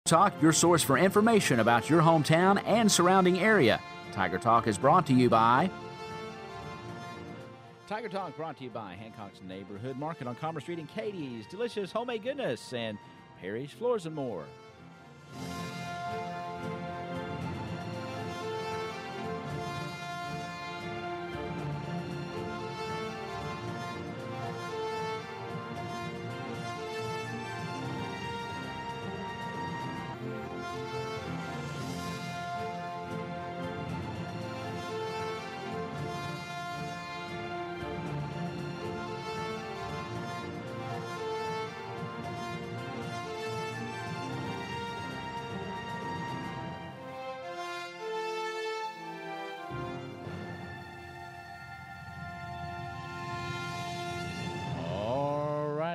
Talk, your source for information about your hometown and surrounding area. Tiger Talk is brought to you by Hancock's Neighborhood Market on Commerce Street and Katie's Delicious Homemade Goodness and Perry's Floors and More.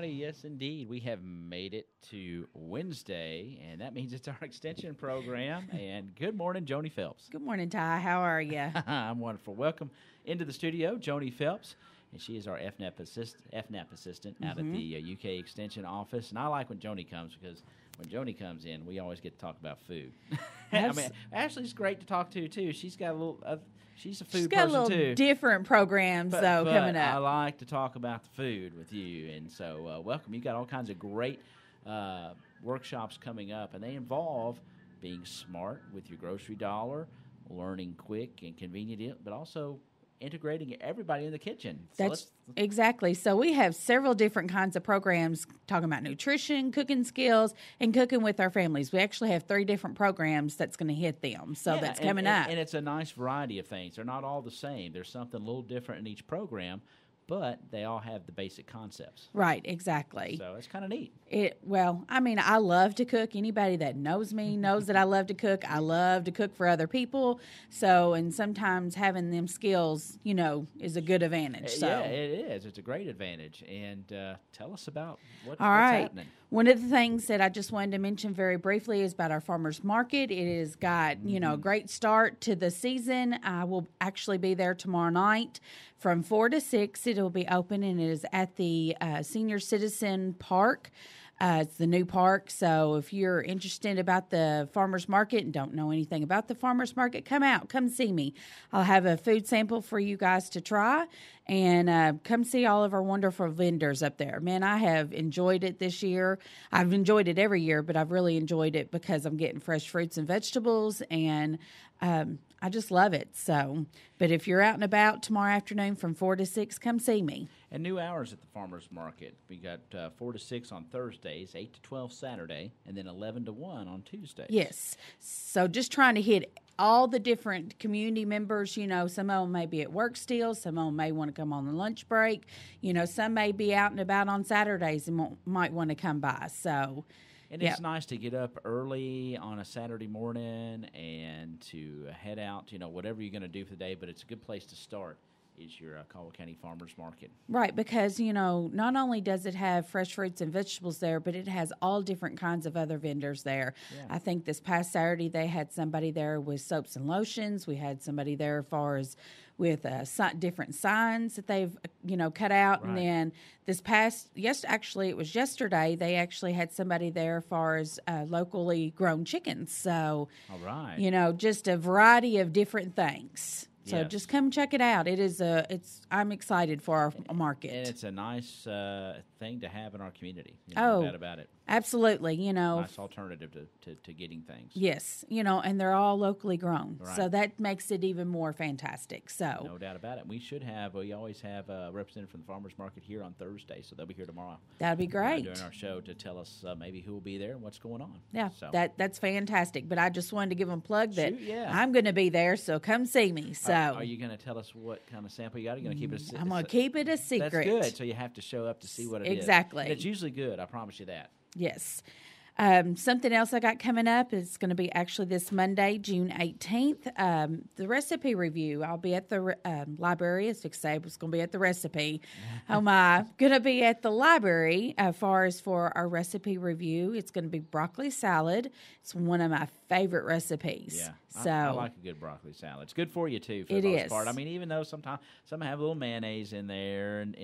Yes, indeed. We have made it to Wednesday, and that means it's our extension program. And good morning, Joni Phelps. Good morning, Ty. How are you? I'm wonderful. Welcome into the studio, Joni Phelps, and she is our FNAP assistant out at the UK Extension office. And I like when Joni comes because when Joni comes in, we always get to talk about food. I mean, Ashley's great to talk to, too. She's got a little... She's a food person, too. She's got a little different programs, but coming up. I like to talk about the food with you, and so welcome. You've got all kinds of great workshops coming up, and they involve being smart with your grocery dollar, learning quick and convenient, but also integrating everybody in the kitchen. So That's exactly. So we have several different kinds of programs talking about nutrition, cooking skills, and cooking with our families. We actually have 3 different programs that's going to hit them. So that's coming up. And it's a nice variety of things. They're not all the same. There's something a little different in each program, but they all have the basic concepts. Right, exactly. So it's kind of neat. Well, I mean, I love to cook. Anybody that knows me knows that I love to cook. I love to cook for other people. So, and sometimes having them skills, is a good advantage. So. Yeah, it is. It's a great advantage. And tell us about what's happening. One of the things that I just wanted to mention very briefly is about our farmers market. It has got, a great start to the season. I will actually be there tomorrow night from 4 to 6. It will be open, and it is at the Senior Citizen Park. It's the new park, so if you're interested about the farmers market and don't know anything about the farmers market, come out, come see me. I'll have a food sample for you guys to try, and come see all of our wonderful vendors up there. Man, I have enjoyed it this year. I've enjoyed it every year, but I've really enjoyed it because I'm getting fresh fruits and vegetables, and I just love it. So, but if you're out and about tomorrow afternoon from 4 to 6, come see me. And new hours at the farmers market. We got 4 to 6 on Thursdays, 8 to 12 Saturday, and then 11 to 1 on Tuesdays. Yes. So just trying to hit all the different community members. Some of them may be at work still. Some of them may want to come on the lunch break. Some may be out and about on Saturdays and might want to come by. So. And it's nice to get up early on a Saturday morning and to head out, whatever you're going to do for the day, but it's a good place to start is your Caldwell County Farmers Market. Right, because, not only does it have fresh fruits and vegetables there, but it has all different kinds of other vendors there. Yeah. I think this past Saturday they had somebody there with soaps and lotions. We had somebody there as far as with different signs that they've, cut out. Right. And then it was yesterday, they actually had somebody there as far as locally grown chickens. So, all right. Just a variety of different things. So just come check it out. I'm excited for our market. And it's a nice thing to have in our community. No doubt about it. Absolutely. Nice alternative to getting things. Yes. And they're all locally grown. Right. So that makes it even more fantastic. So no doubt about it. We always have a representative from the farmers market here on Thursday, so they'll be here tomorrow. That'll be great. During our show to tell us maybe who will be there and what's going on. Yeah, so. That's fantastic. But I just wanted to give them a plug that I'm going to be there, so come see me. So are you going to tell us what kind of sample you got? Are you going to keep it a secret? I'm going to keep it a secret. That's good. So you have to show up to see what it is. Exactly. It's usually good. I promise you that. Yes. Something else I got coming up is going to be actually this Monday, June 18th. The recipe review. I'll be at the library. As to say, it's going to be at the recipe. Going to be at the library as far as for our recipe review. It's going to be broccoli salad. It's one of my favorite recipes. Yeah, so I like a good broccoli salad. It's good for you too. For the most part. I mean, even though sometimes some have a little mayonnaise in there, and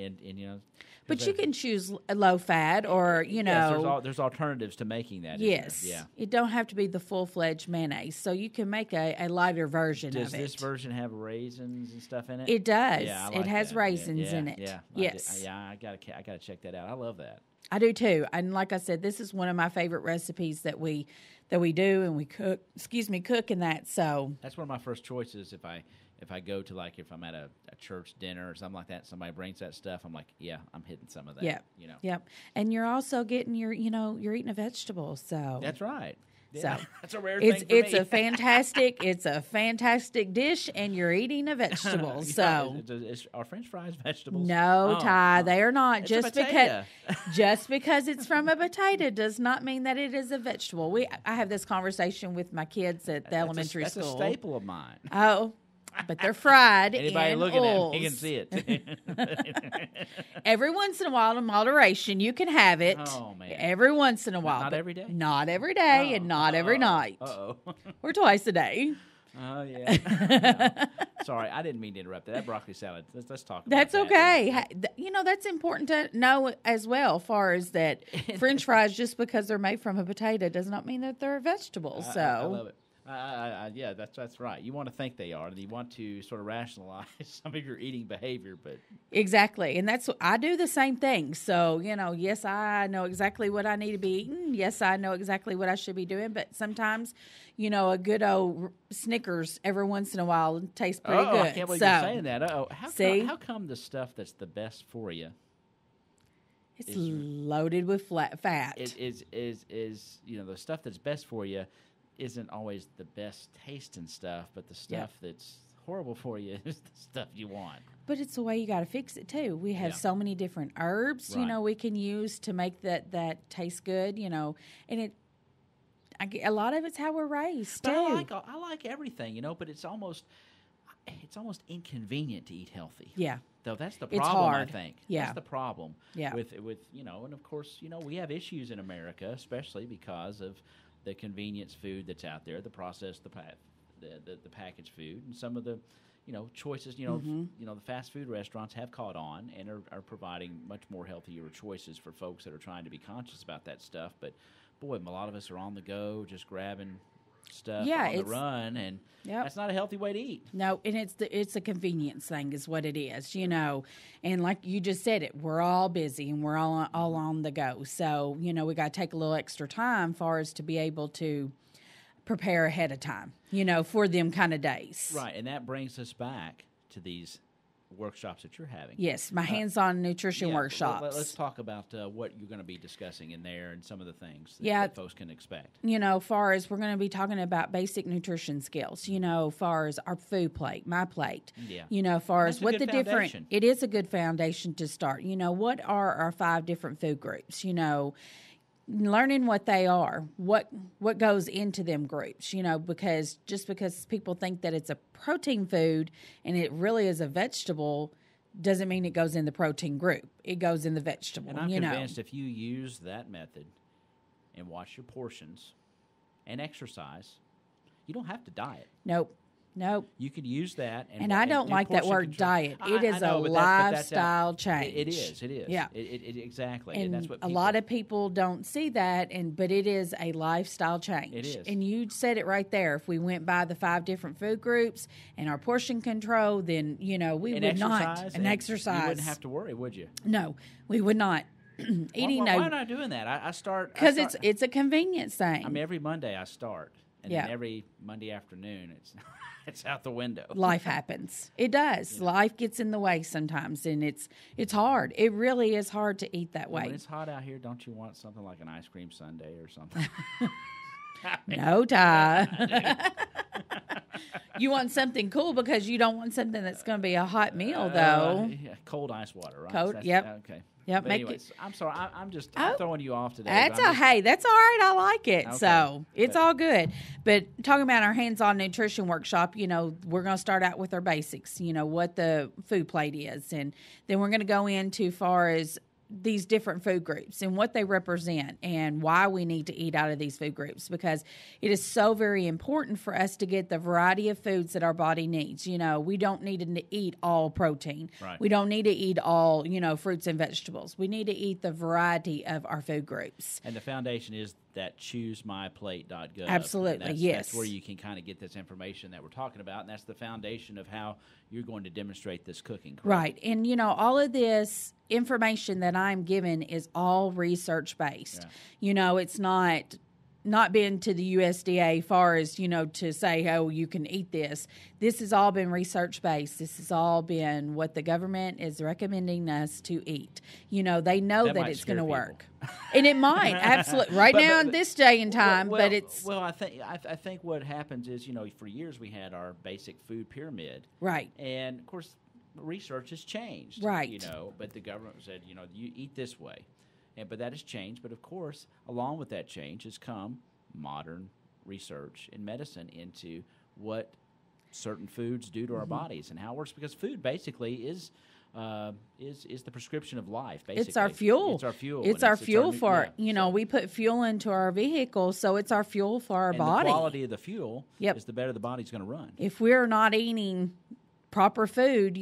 But you can choose low fat or there's alternatives to mayonnaise. making that. Yes. Yeah. It don't have to be the full-fledged mayonnaise, so you can make a lighter version of it. Does this version have raisins and stuff in it? It does. Yeah, I like it has that. raisins in it. Yeah. Yes. I gotta check that out. I love that. I do too. And like I said, this is one of my favorite recipes that we do and we cook. Cook in that. So that's one of my first choices if I go to, like, if I'm at a church dinner or something like that, somebody brings that stuff, I'm like, yeah, I'm hitting some of that. Yeah. You know. Yep. And you're also getting you're eating a vegetable. So That's right. Yeah, so that's a rare thing for it's me. it's a fantastic dish, and you're eating a vegetable. So are French fries vegetables? no, Ty, they are not. It's Just a potato. just because it's from a potato does not mean that it is a vegetable. I have this conversation with my kids at the elementary that's school. That's a staple of mine. Oh. But they're fried. Anybody in looking oils. at me can see it. Every once in a while, in moderation, you can have it. Oh, man. Every once in a while. Not every day? Not every day, and not every night. Uh-oh. Or twice a day. Oh, yeah. No. Sorry, I didn't mean to interrupt that broccoli salad. Let's talk about That's that. okay. That's important to know as well, far as that French fries, just because they're made from a potato, does not mean that they're a vegetable. I love it. Yeah, that's right. You want to think they are, and you want to sort of rationalize some of your eating behavior, but exactly, and I do the same thing. So yes, I know exactly what I need to be eating. Yes, I know exactly what I should be doing. But sometimes, a good old Snickers every once in a while tastes pretty good. I can't believe you're saying that. How come the stuff that's the best for you? It's loaded with fat. It is the stuff that's best for you isn't always the best tasting stuff, but the stuff that's horrible for you is the stuff you want. But it's the way you got to fix it too. We have so many different herbs, right. We can use to make that taste good, and a lot of it's how we're raised but too. I like everything, but it's almost inconvenient to eat healthy. Yeah. Though that's the It's problem, hard. I think. Yeah. That's the problem. Yeah. With and of course, we have issues in America, especially because of the convenience food that's out there, the processed, the packaged food, and some of the, choices. The fast food restaurants have caught on and are providing much more healthier choices for folks that are trying to be conscious about that stuff. But boy, a lot of us are on the go, just grabbing stuff on the run, and that's not a healthy way to eat. No, and it's a convenience thing is what it is, And like you just said it, we're all busy and we're all on the go. So, we got to take a little extra time for us to be able to prepare ahead of time, for them kind of days. Right, and that brings us back to these workshops that you're having. Yes, my hands-on nutrition workshops. Let's talk about what you're going to be discussing in there and some of the things that folks can expect. Far as we're going to be talking about basic nutrition skills, far as our food plate, my plate, far as what the different, it is a good foundation to start. What are our 5 different food groups, learning what they are, what goes into them groups, because just because people think that it's a protein food and it really is a vegetable doesn't mean it goes in the protein group. It goes in the vegetable. And I'm convinced if you use that method and watch your portions and exercise, you don't have to diet. Nope. You could use that. And I don't like that word diet. It is a lifestyle change. It is. Yeah. Exactly. And that's what a lot of people don't see that, but it is a lifestyle change. It is. And you said it right there. If we went by the 5 different food groups and our portion control, then, we would not. And exercise. You wouldn't have to worry, would you? No, we would not. Why am I doing that? I start... Because it's a convenience thing. I mean, every Monday I start. And then every Monday afternoon, it's out the window. Life happens. It does. Life gets in the way sometimes, and it's hard. It really is hard to eat that way. When it's hot out here, don't you want something like an ice cream sundae or something? No, Ty. You want something cool because you don't want something that's going to be a hot meal, though. Cold ice water, right? Cold, yep. Okay. Yep. Anyways, I'm sorry. I'm throwing you off today. That's that's all right. I like it. Okay. So it's all good. But talking about our hands-on nutrition workshop, we're going to start out with our basics, what the food plate is. And then we're going to go into far as these different food groups and what they represent and why we need to eat out of these food groups, because it is so very important for us to get the variety of foods that our body needs. We don't need to eat all protein. Right. We don't need to eat all, fruits and vegetables. We need to eat the variety of our food groups. And the foundation is that choosemyplate.gov. Absolutely, yes. That's where you can kind of get this information that we're talking about, and that's the foundation of how you're going to demonstrate this cooking. Correct? Right. And, all of this information that I'm given is all research-based. Yeah. It's not been to the USDA far as, to say, oh, you can eat this. This has all been research-based. This has all been what the government is recommending us to eat. They know that it's going to work. And it might, absolutely. Right now, in this day and time, but it's... Well, I think what happens is, for years we had our basic food pyramid. Right. And, of course, research has changed. Right. But the government said, you eat this way. But that has changed. But, of course, along with that change has come modern research in medicine into what certain foods do to our bodies and how it works. Because food basically is the prescription of life, basically. It's our fuel. It's our fuel. It's our fuel for, we put fuel into our vehicle, so it's our fuel for our body. The quality of the fuel is the better the body's going to run. If we're not eating proper food,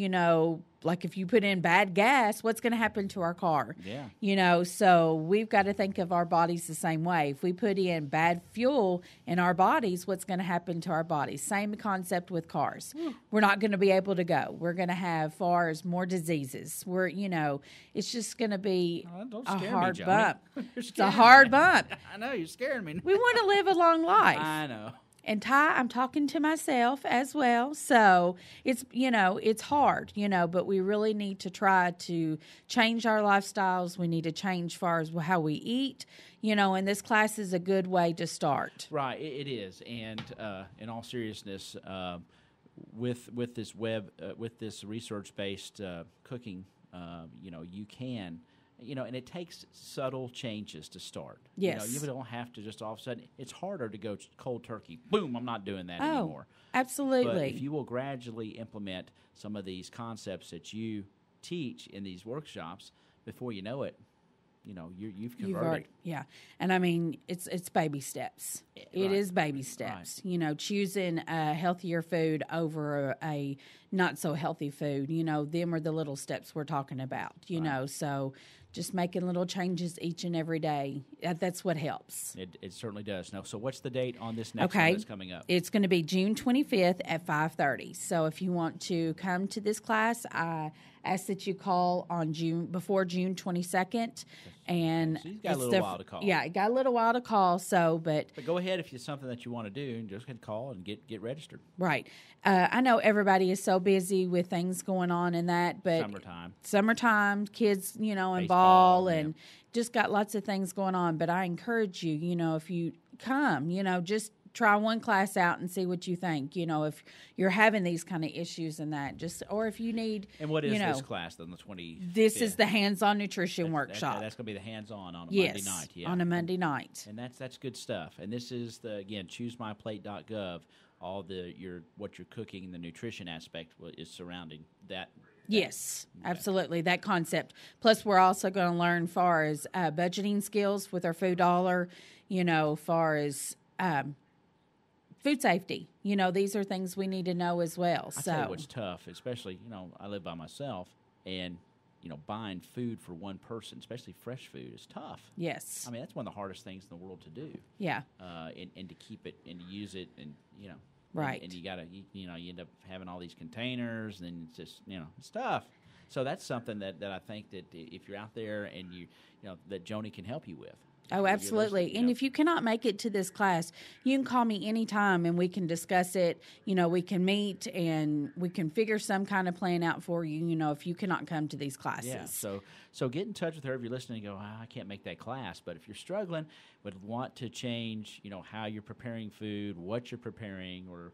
like if you put in bad gas, what's going to happen to our car? Yeah. So we've got to think of our bodies the same way. If we put in bad fuel in our bodies, what's going to happen to our bodies? Same concept with cars. We're not going to be able to go. We're going to have more diseases. It's just going to be a hard bump. It's a hard bump. I know, you're scaring me. We want to live a long life. I know. And Ty, I'm talking to myself as well. So it's, it's hard, but we really need to try to change our lifestyles. We need to change as far as how we eat, and this class is a good way to start. Right, it is. And in all seriousness, with this with this research-based cooking, you can... and it takes subtle changes to start. Yes. You don't have to just all of a sudden. It's harder to go cold turkey. Boom, I'm not doing that anymore. Absolutely. But if you will gradually implement some of these concepts that you teach in these workshops, before you know it, you've converted. Yeah. And I mean, it's baby steps. Right. It is baby steps. Right. Choosing a healthier food over a not so healthy food, them are the little steps we're talking about, so just making little changes each and every day. That's what helps. It certainly does. Now, so what's the date on this next one that's coming up? It's going to be June 25th at 5:30. So if you want to come to this class, I ask that you call on before June 22nd. And so you've got a little while to call. Yeah, it got a little while to call. So, but go ahead if it's something that you want to do, and just call and get registered. Right. I know everybody is so busy with things going on and that, but summertime, kids, and ball, and just got lots of things going on. But I encourage you, if you come, just try one class out and see what you think. If you're having these kind of issues and that, or if you need. And what is this class on the 20th? This is the hands-on nutrition workshop. That's going to be the hands-on on a Monday night. Yeah, on a Monday night. And that's good stuff. And this is choosemyplate.gov. All what you're cooking, the nutrition aspect is surrounding that. Yes, absolutely, that concept. Plus, we're also going to learn far as budgeting skills with our food dollar, far as food safety. These are things we need to know as well. I tell you what's tough, especially, I live by myself, and, buying food for one person, especially fresh food, is tough. Yes. I mean, that's one of the hardest things in the world to do. Yeah. And to keep it and to use it and, Right. And you got to, you end up having all these containers, and it's just, it's tough. So that's something that I think that if you're out there and that Joni can help you with. Oh, absolutely. And if you cannot make it to this class, you can call me anytime and we can discuss it. We can meet and we can figure some kind of plan out for you, if you cannot come to these classes. Yeah, so get in touch with her if you're listening and go, I can't make that class. But if you're struggling, would want to change, how you're preparing food, what you're preparing, or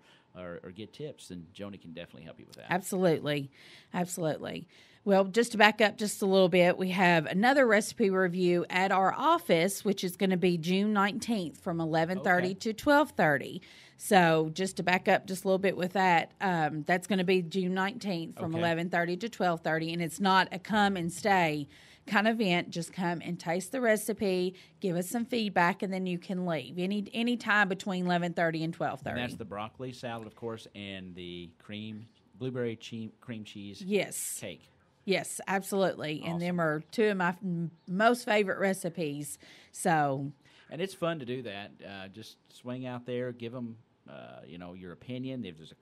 get tips, then Joni can definitely help you with that. Absolutely. Absolutely. Well, just to back up just a little bit, we have another recipe review at our office, which is going to be June 19th from 11:30 to 12:30. So just to back up just a little bit with that, that's going to be June 19th from 11:30 to 12:30, and it's not a come and stay kind of event. Just come and taste the recipe, give us some feedback, and then you can leave any time between 11:30 and 12:30. And that's the broccoli salad, of course, and the blueberry cream cheese cake. Yes, absolutely. Awesome. And them are two of my most favorite recipes. So, And it's fun to do that. Just swing out there, give them, your opinion. There's a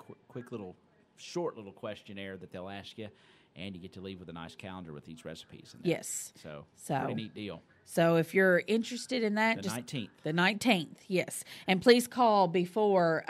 short little questionnaire that they'll ask you, and you get to leave with a nice calendar with each recipes in there. Yes. So pretty neat deal. So if you're interested in that, The 19th. The 19th, yes. And please call before,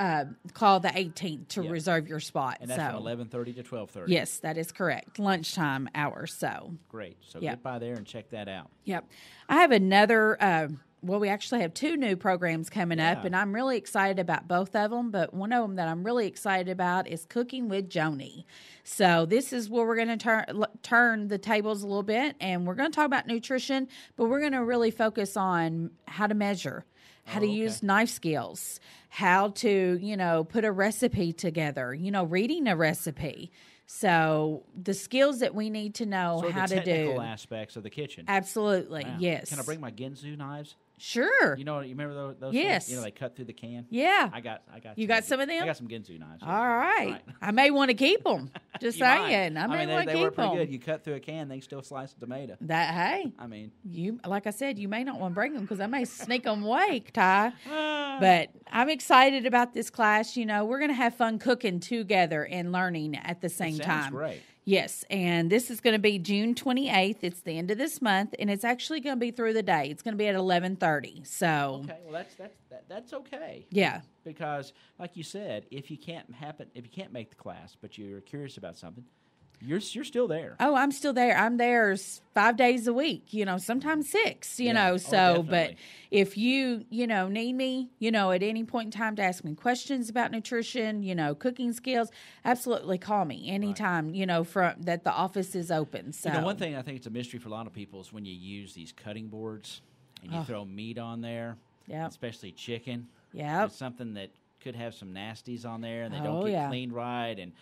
call the 18th to reserve your spot. And that's from 11:30 to 12:30. Yes, that is correct. Lunchtime hour, so. Great. So get by there and check that out. Yep. I have another, we actually have 2 new programs coming up, and I'm really excited about both of them, but one of them that I'm really excited about is Cooking with Joni. So this is where we're going to turn the tables a little bit, and we're going to talk about nutrition, but we're going to really focus on how to measure, how to use knife skills, how to, put a recipe together, reading a recipe. So the skills that we need to know how to do. The technical aspects of the kitchen. Absolutely, wow. Yes. Can I bring my Ginsu knives? Sure. You remember those yes. things? They cut through the can? Yeah. I got You got some of them? I got some Ginsu knives. All right. I may want to keep them. Just saying. I may want to keep them. They were pretty good. You cut through a can, they still slice a tomato. Like I said, you may not want to bring them because I may sneak them away, Ty. But I'm excited about this class. We're going to have fun cooking together and learning at the same time. Sounds great. Yes, and this is going to be June 28th. It's the end of this month, and it's actually going to be through the day. It's going to be at 11:30. So okay, well that's okay. Yeah, because like you said, if you can't make the class, but you're curious about something, you're still there. Oh, I'm still there. I'm there 5 days a week. Sometimes 6. So, definitely. But if you need me, at any point in time to ask me questions about nutrition, cooking skills, absolutely call me anytime. Right. From that the office is open. So one thing I think it's a mystery for a lot of people is when you use these cutting boards and you throw meat on there, especially chicken. Yeah, it's something that could have some nasties on there, and they don't get cleaned right. And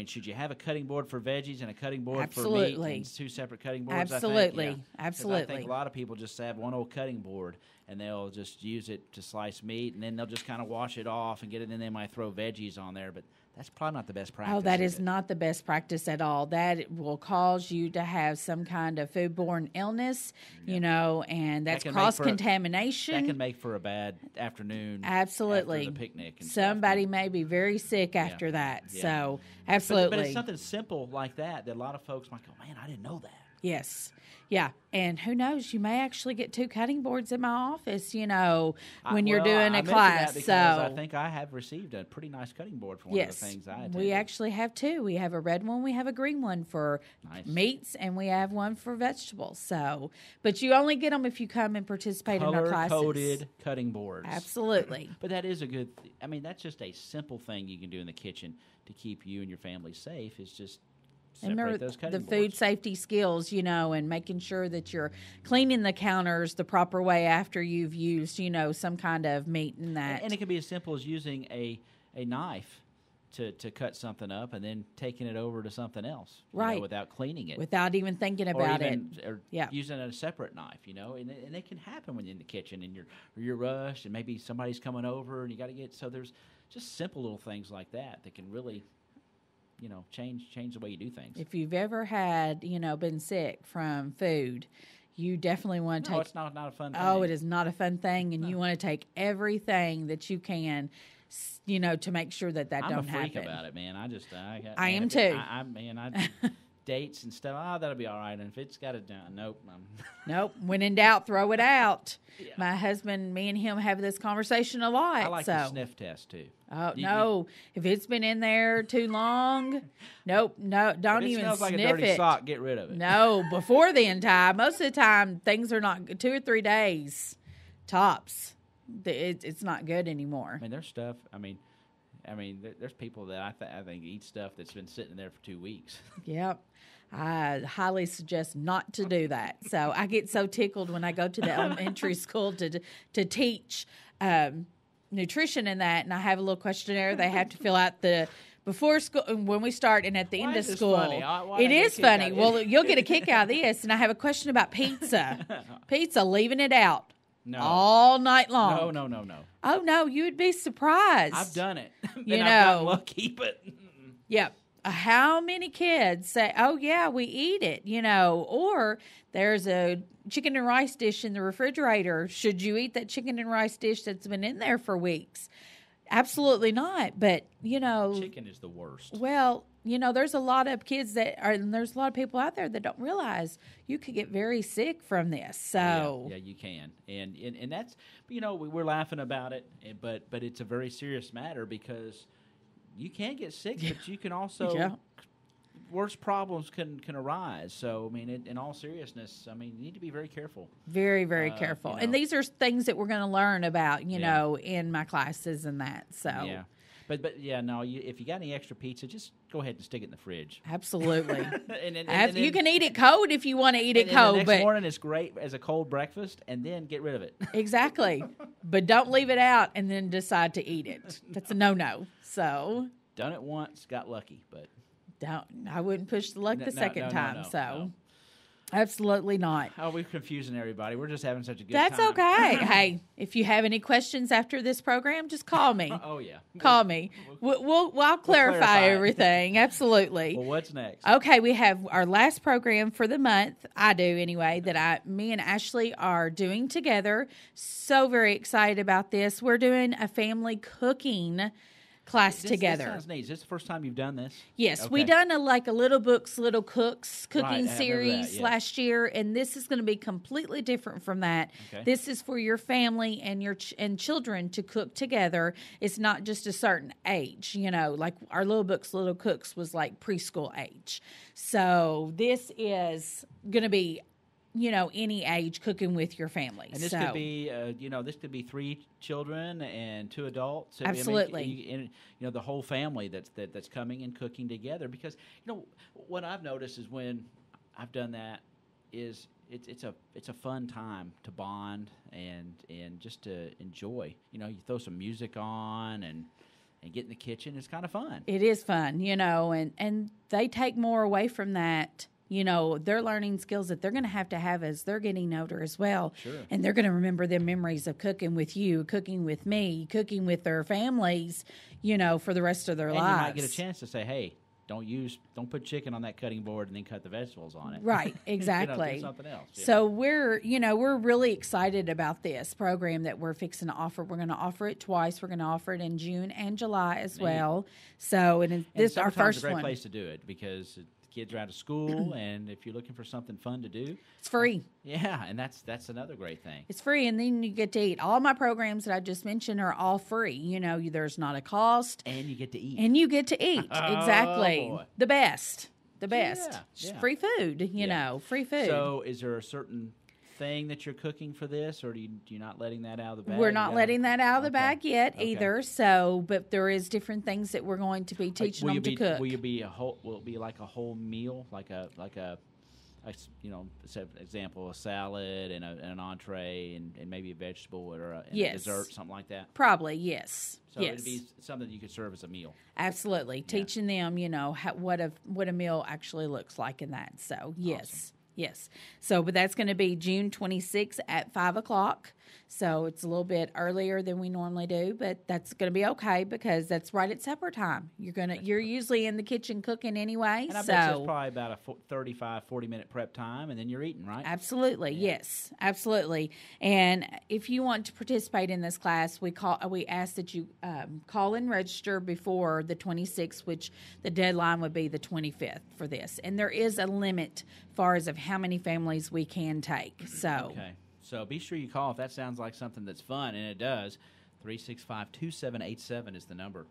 should you have a cutting board for veggies and a cutting board for meat and 2 separate cutting boards? Absolutely. I think a lot of people just have one old cutting board, and they'll just use it to slice meat, and then they'll just kind of wash it off and get it, and then they might throw veggies on there, but that's probably not the best practice. Oh, that is not the best practice at all. That will cause you to have some kind of foodborne illness, and that's cross-contamination. That can make for a bad afternoon. Absolutely. After the picnic and somebody may be very sick after that. Yeah. So, absolutely. But it's something simple like that a lot of folks might go, man, I didn't know that. Yes. Yeah, and who knows? You may actually get 2 cutting boards in my office, when you're doing a class. That because I think I have received a pretty nice cutting board for one of the things I attended. We actually have 2. We have a red one, we have a green one for meats, and we have one for vegetables. So, but you only get them if you come and participate in our classes. Color-coded cutting boards. Absolutely. But that is a good. That's just a simple thing you can do in the kitchen to keep you and your family safe. Is just. And remember the food safety skills, and making sure that you're cleaning the counters the proper way after you've used, some kind of meat and that. And it can be as simple as using a knife to cut something up and then taking it over to something else, without cleaning it. Without even thinking about it. Or using a separate knife, and it can happen when you're in the kitchen and you're rushed and maybe somebody's coming over and you got to get, so there's just simple little things like that can really change the way you do things. If you've ever had, been sick from food, you definitely want to take. No, it's not a fun thing. Oh, it is not a fun thing, and you want to take everything that you can, to make sure that don't happen. I'm a freak about it, man. I am too. Dates and stuff. Oh, that'll be all right. And if it's got it done, nope. Nope. When in doubt, throw it out. Yeah. My husband, me and him have this conversation a lot. I like the sniff test too. Oh, no. If it's been in there too long, nope. No, don't even smells like sniff a dirty it. sock, get rid of it. No, before then, Ty. Most of the time, things are not 2 or 3 days tops. It's not good anymore. There's stuff. There's people that I think eat stuff that's been sitting there for 2 weeks. Yep. I highly suggest not to do that. So I get so tickled when I go to the elementary school to teach nutrition and that, and I have a little questionnaire they have to fill out before school when we start and at the end of school. It is funny. Well, you'll get a kick out of this, and I have a question about pizza. Pizza, leaving it out. No. All night long. No. Oh, no, you would be surprised. I've done it. I've gotten lucky, but... Yep. how many kids say, oh, yeah, we eat it, or there's a chicken and rice dish in the refrigerator. Should you eat that chicken and rice dish that's been in there for weeks? Absolutely not. But, chicken is the worst. Well, there's a lot of kids and there's a lot of people out there that don't realize you could get very sick from this. So yeah, you can, and that's we're laughing about it, but it's a very serious matter because you can get sick, but you can also worse problems can arise. So I mean, in all seriousness, I mean, you need to be very careful. Very, very careful. And these are things that we're going to learn about, in my classes and that. So yeah. But yeah, no. If you got any extra pizza, just go ahead and stick it in the fridge. Absolutely. and you can eat it cold if you want to eat it cold. The next morning it's great as a cold breakfast, and then get rid of it. Exactly. But don't leave it out and then decide to eat it. That's a no-no. So done it once, got lucky, but I wouldn't push the luck the second time. No, so. No. Absolutely not. Oh, we're confusing everybody. We're just having such a good time. That's okay. Hey, if you have any questions after this program, just call me. Oh, yeah. Call me. I'll clarify everything. Absolutely. Well, what's next? Okay, we have our last program for the month. I do anyway, me and Ashley are doing together. So very excited about this. We're doing a family cooking class together. This sounds neat. Is this the first time you've done this? Yes, okay. We done a Little Books, Little Cooks cooking series last year, and this is going to be completely different from that. Okay. This is for your family and your children to cook together. It's not just a certain age, like our Little Books, Little Cooks was like preschool age. So this is going to be any age cooking with your family. And this could be, this could be 3 children and 2 adults. Absolutely. I mean, the whole family that's coming and cooking together. Because what I've noticed is when I've done that is it's a fun time to bond and just to enjoy. You throw some music on and get in the kitchen. It's kind of fun. It is fun, and they take more away from that. They're learning skills that they're going to have as they're getting older as well. Sure. And they're going to remember their memories of cooking with you, cooking with me, cooking with their families, for the rest of their lives. And you might get a chance to say, hey, don't put chicken on that cutting board and then cut the vegetables on it. Right, exactly. Do something else. So we're really excited about this program that we're fixing to offer. We're going to offer it twice. We're going to offer it in June and July as well. So this is our first one. It's a great one. place to do it because kids are out of school, and if you're looking for something fun to do, it's free. Yeah, and that's another great thing. It's free, and then you get to eat. All my programs that I just mentioned are all free. There's not a cost, and you get to eat. Exactly. Boy. The best. Yeah. Free food. Free food. So, is there a certain thing that you're cooking for this, or you're not letting that out of the bag? We're not letting that out of the bag yet either. So, but there is different things that we're going to be teaching them to cook. Will it be like a whole meal, like a example, a salad and an entree and maybe a vegetable or a dessert, something like that? Probably, yes. So it'd be something you could serve as a meal. Absolutely, teaching them, what a meal actually looks like in that. So yes. Awesome. Yes. So, but that's going to be June 26th at 5:00. So it's a little bit earlier than we normally do, but that's going to be okay because that's right at supper time. You're usually in the kitchen cooking anyway. And I bet it's probably about a 35, 40-minute prep time, and then you're eating, right? Absolutely. Yeah. Yes, absolutely. And if you want to participate in this class, we ask that you call and register before the 26th, which the deadline would be the 25th for this. And there is a limit as far as of how many families we can take. Okay. So be sure you call if that sounds like something that's fun, and it does. 365-2787 is the number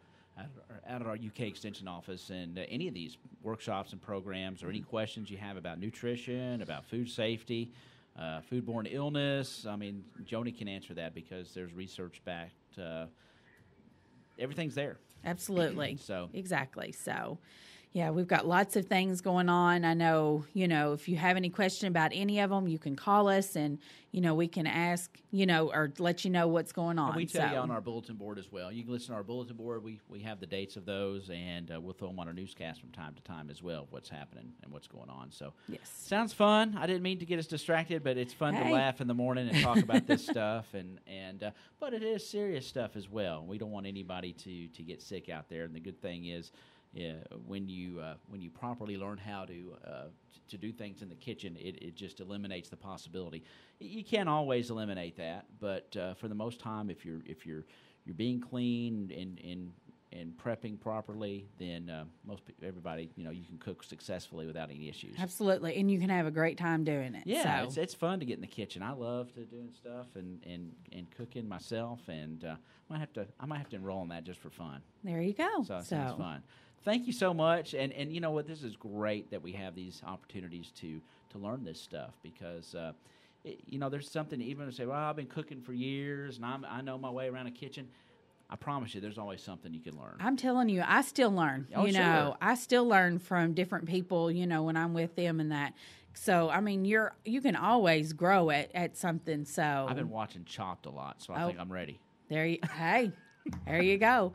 out of our UK Extension office. And any of these workshops and programs or any questions you have about nutrition, about food safety, foodborne illness, I mean, Joni can answer that because there's research-backed. Everything's there. Absolutely. So exactly. So. Yeah, we've got lots of things going on. I know, if you have any question about any of them, you can call us and, we can ask, or let you know what's going on. And we tell you on our bulletin board as well. You can listen to our bulletin board. We have the dates of those, and we'll throw them on our newscast from time to time as well, what's happening and what's going on. So, yes. Sounds fun. I didn't mean to get us distracted, but it's fun to laugh in the morning and talk about this stuff. But it is serious stuff as well. We don't want anybody to get sick out there, and the good thing is, when you properly learn how to do things in the kitchen, it just eliminates the possibility. You can't always eliminate that, but for the most time, if you're being clean and prepping properly, then everybody, you can cook successfully without any issues. Absolutely, and you can have a great time doing it. Yeah, so. It's fun to get in the kitchen. I love doing stuff and cooking myself, and I might have to enroll in that just for fun. There you go. So it sounds fun. Thank you so much, and you know what? This is great that we have these opportunities to learn this stuff because. There's something, even to say, well, I've been cooking for years and I know my way around a kitchen. I promise you, there's always something you can learn. I'm telling you, I still learn. Sure. I still learn from different people, when I'm with them and that. So, I mean, you can always grow at something. So I've been watching Chopped a lot, so I think I'm ready. There you go.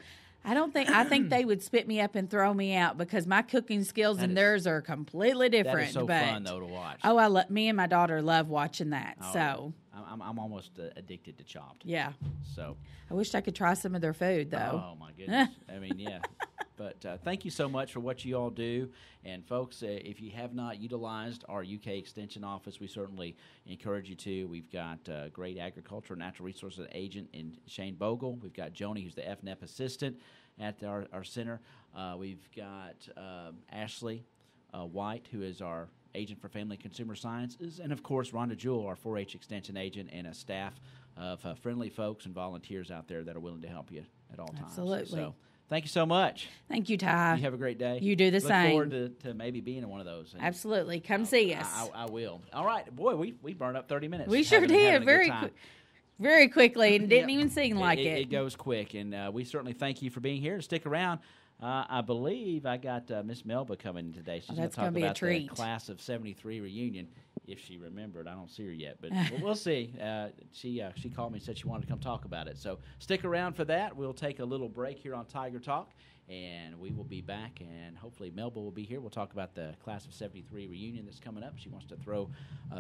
I think they would spit me up and throw me out because my cooking skills and theirs are completely different. That is so fun, though, to watch. Oh, me and my daughter love watching that. Oh, so I'm almost addicted to Chopped. Yeah. So I wish I could try some of their food, though. Oh my goodness! I mean, yeah. But thank you so much for what you all do. And folks, if you have not utilized our UK Extension office, we certainly encourage you to. We've got great agriculture and natural resources agent in Shane Bogle. We've got Joni, who's the FNEP assistant at our center. We've got Ashley White, who is our agent for family consumer sciences. And, of course, Rhonda Jewell, our 4-H extension agent, and a staff of friendly folks and volunteers out there that are willing to help you at all times. Absolutely. So, thank you so much. Thank you, Ty. You have a great day. You do the same. Look forward to maybe being in one of those. Absolutely. Come see us. I will. All right. Boy, we burned up 30 minutes. We sure did. Very quickly, and didn't even seem like it. It goes quick, and we certainly thank you for being here. Stick around. I believe I got Miss Melba coming today. She's going to talk about the class of '73 reunion. If she remembered, I don't see her yet, but we'll see. She called me and said she wanted to come talk about it. So stick around for that. We'll take a little break here on Tiger Talk, and we will be back, and hopefully Melba will be here. We'll talk about the class of '73 reunion that's coming up. She wants to throw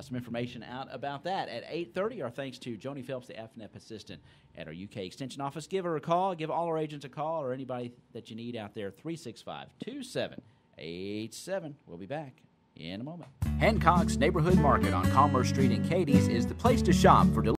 some information out about that at 8:30. Our thanks to Joni Phelps, the FNEP assistant at our UK Extension office. Give her a call. Give all our agents a call, or anybody that you need out there, 365-2787. We'll be back in a moment. Hancock's Neighborhood Market on Commerce Street in Cadiz is the place to shop for